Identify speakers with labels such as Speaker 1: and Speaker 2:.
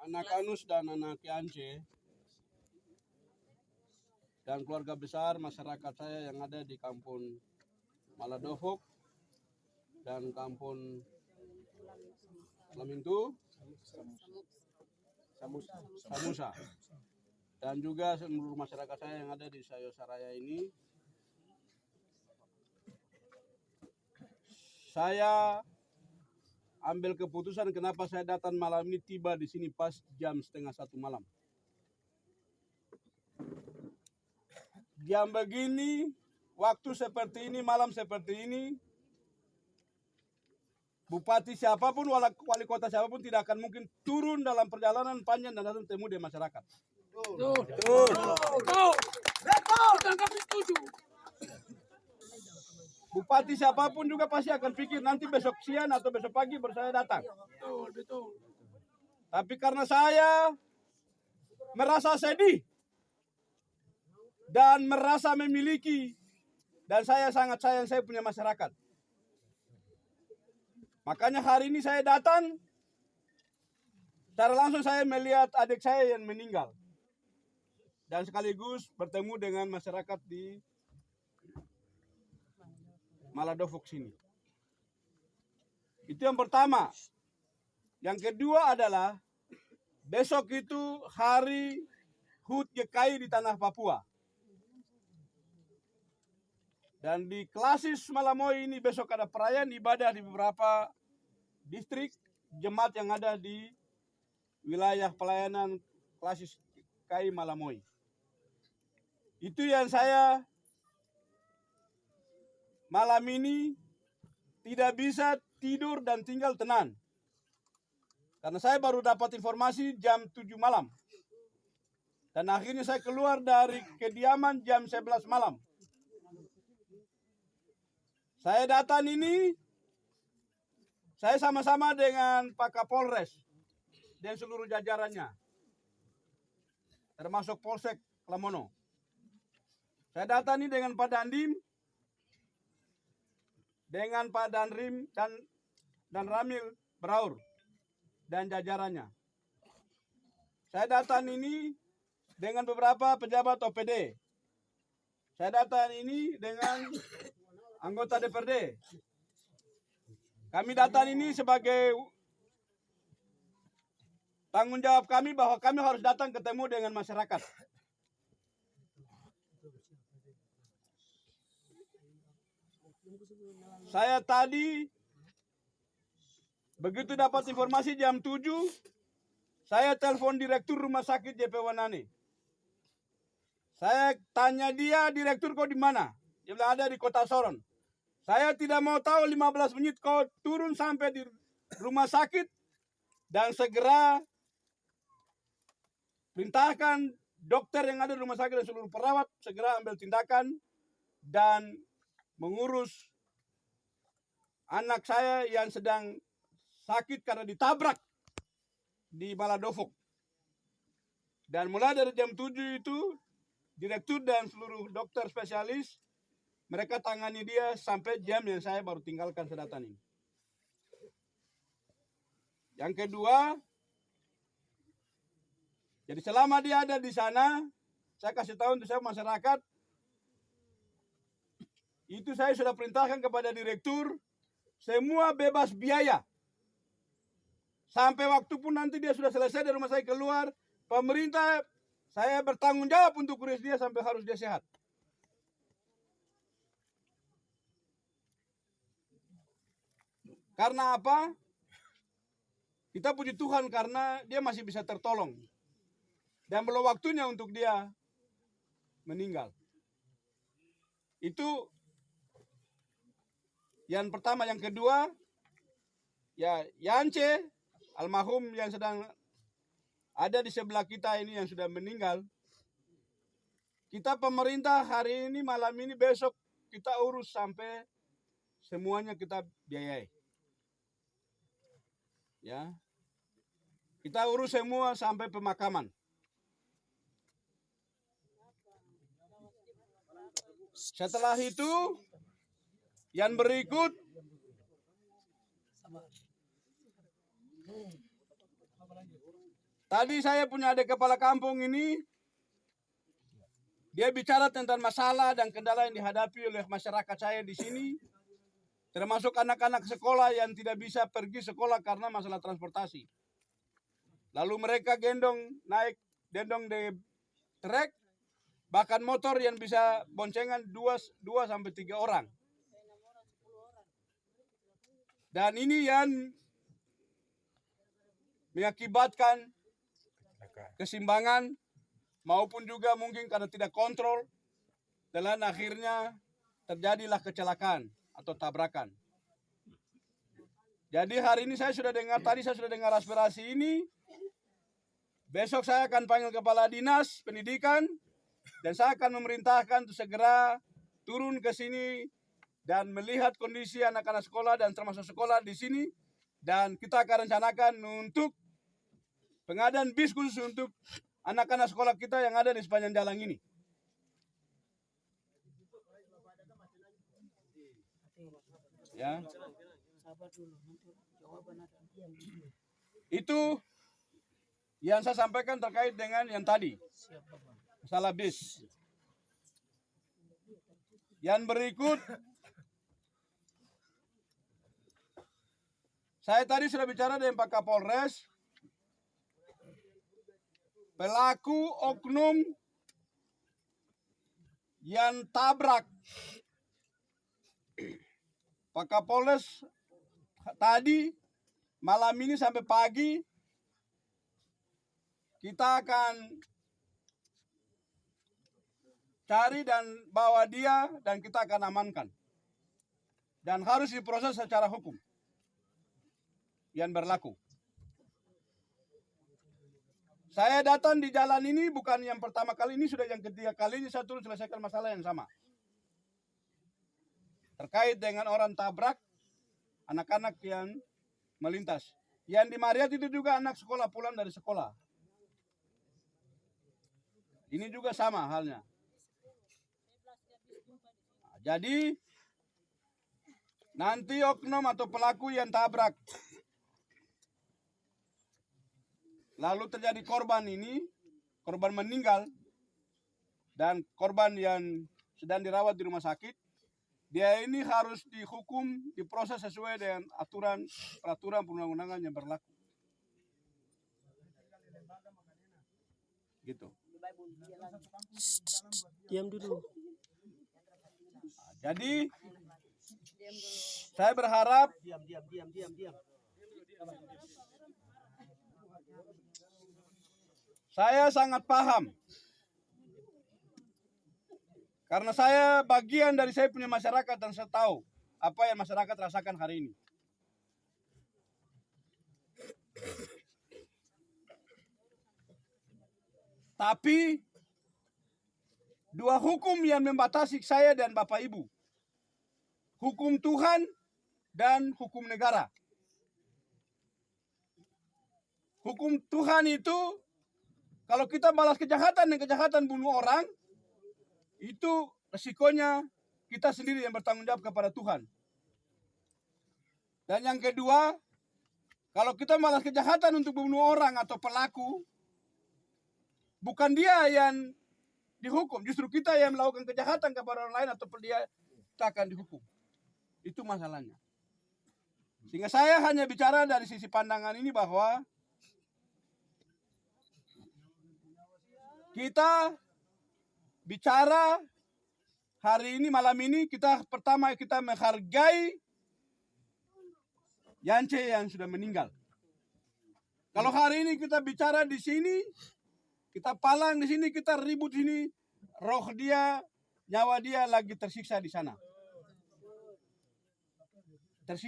Speaker 1: anak Anus dan anak Yance, dan keluarga besar masyarakat saya yang ada di kampung Maladofok dan kampung Lamintu, Samusa, dan juga seluruh masyarakat saya yang ada di Sayosaraya ini. Saya ambil keputusan kenapa saya datang malam ini, tiba di sini pas jam 12:30 malam. Jam begini, waktu seperti ini, malam seperti ini, bupati siapapun, wali kota siapapun tidak akan mungkin turun dalam perjalanan panjang dan datang temu di masyarakat.
Speaker 2: Betul.
Speaker 1: Bupati siapapun juga pasti akan pikir nanti besok siang atau besok pagi baru saya datang.
Speaker 2: Betul.
Speaker 1: Tapi karena saya merasa sedih dan merasa memiliki, dan saya sangat sayang saya punya masyarakat. Makanya hari ini saya datang, secara langsung saya melihat adik saya yang meninggal. Dan sekaligus bertemu dengan masyarakat di Maladofok sini. Itu yang pertama. Yang kedua adalah besok itu hari HUT GKI di tanah Papua. Dan di Klasis Malamoy ini besok ada perayaan ibadah di beberapa distrik jemaat yang ada di wilayah pelayanan Klasis GKI Malamoy. Itu yang saya malam ini tidak bisa tidur dan tinggal tenang. Karena saya baru dapat informasi jam 7 malam. Dan akhirnya saya keluar dari kediaman jam 11 malam. Saya datang ini, saya sama-sama dengan Pak Kapolres dan seluruh jajarannya. Termasuk Polsek Lamono. Saya datang ini dengan Pak Dandim, dengan Pak Danrim dan Ramil Braur dan jajarannya. Saya datang ini dengan beberapa pejabat OPD. Saya datang ini dengan anggota DPRD. Kami datang ini sebagai tanggung jawab kami bahwa kami harus datang ketemu dengan masyarakat. Saya tadi begitu dapat informasi jam 7, saya telepon direktur rumah sakit JP Wanane. Saya tanya dia, direktur kau di mana? Dia bilang ada di Kota Sorong. Saya tidak mau tahu 15 menit kau turun sampai di rumah sakit dan segera perintahkan dokter yang ada di rumah sakit dan seluruh perawat segera ambil tindakan dan mengurus anak saya yang sedang sakit karena ditabrak di Maladofok. Dan mulai dari jam 7 itu, direktur dan seluruh dokter spesialis, mereka tangani dia sampai jam yang saya baru tinggalkan sedatan ini. Yang kedua, jadi selama dia ada di sana, saya kasih tahu untuk saya masyarakat, itu saya sudah perintahkan kepada direktur, semua bebas biaya. Sampai waktu pun nanti dia sudah selesai dari rumah saya keluar, pemerintah saya bertanggung jawab untuk urus dia sampai harus dia sehat. Karena apa? Kita puji Tuhan karena dia masih bisa tertolong. Dan belum waktunya untuk dia meninggal. Itu yang pertama. Yang kedua, ya Yance, almarhum yang sedang ada di sebelah kita ini yang sudah meninggal. Kita pemerintah hari ini, malam ini, besok kita urus sampai semuanya kita biayai. Ya. Kita urus semua sampai pemakaman. Setelah itu, yang berikut Tadi saya punya adik kepala kampung ini, dia bicara tentang masalah dan kendala yang dihadapi oleh masyarakat saya di sini, termasuk anak-anak sekolah yang tidak bisa pergi sekolah karena masalah transportasi. Lalu mereka gendong di trek, bahkan motor yang bisa boncengan 2 sampai 3 orang. Dan ini yang mengakibatkan kesimbangan maupun juga mungkin karena tidak kontrol, dan akhirnya terjadilah kecelakaan atau tabrakan. Jadi hari ini tadi saya sudah dengar aspirasi ini. Besok saya akan panggil kepala dinas pendidikan dan saya akan memerintahkan untuk segera turun ke sini dan melihat kondisi anak-anak sekolah dan termasuk sekolah di sini, dan kita akan rencanakan untuk pengadaan bis khusus untuk anak-anak sekolah kita yang ada di sepanjang jalan ini. Ya. Itu yang saya sampaikan terkait dengan yang tadi, masalah bis. Yang berikut, saya tadi sudah bicara dengan Pak Kapolres. Pelaku oknum yang tabrak Pak Kapolres tadi malam ini sampai pagi, kita akan cari dan bawa dia dan kita akan amankan. Dan harus diproses secara hukum yang berlaku. Saya datang di jalan ini bukan yang pertama kali, ini sudah yang ketiga kali ini saya turun selesaikan masalah yang sama. Terkait dengan orang tabrak anak-anak yang melintas. Yang di Mariat itu juga anak sekolah pulang dari sekolah. Ini juga sama halnya. Jadi nanti oknum atau pelaku yang tabrak lalu terjadi korban meninggal dan korban yang sedang dirawat di rumah sakit, dia ini harus dihukum, diproses sesuai dengan peraturan perundang-undangan yang berlaku. Gitu.
Speaker 3: Diam dulu.
Speaker 1: Jadi saya berharap
Speaker 3: Diam.
Speaker 1: saya sangat paham karena saya bagian dari saya punya masyarakat dan saya tahu apa yang masyarakat rasakan hari ini. Tapi dua hukum yang membatasi saya dan Bapak Ibu. Hukum Tuhan dan hukum negara. Hukum Tuhan itu kalau kita balas kejahatan dan kejahatan bunuh orang, itu resikonya kita sendiri yang bertanggung jawab kepada Tuhan. Dan yang kedua, kalau kita balas kejahatan untuk bunuh orang atau pelaku, bukan dia yang dihukum, justru kita yang melakukan kejahatan kepada orang lain atau dia akan dihukum. Itu masalahnya. Sehingga saya hanya bicara dari sisi pandangan ini bahwa kita bicara hari ini, malam ini, pertama kita menghargai Yance yang sudah meninggal. Kalau hari ini kita bicara di sini, kita palang di sini, kita ribut di sini, roh dia, nyawa dia lagi tersiksa di sana. Tersiksa.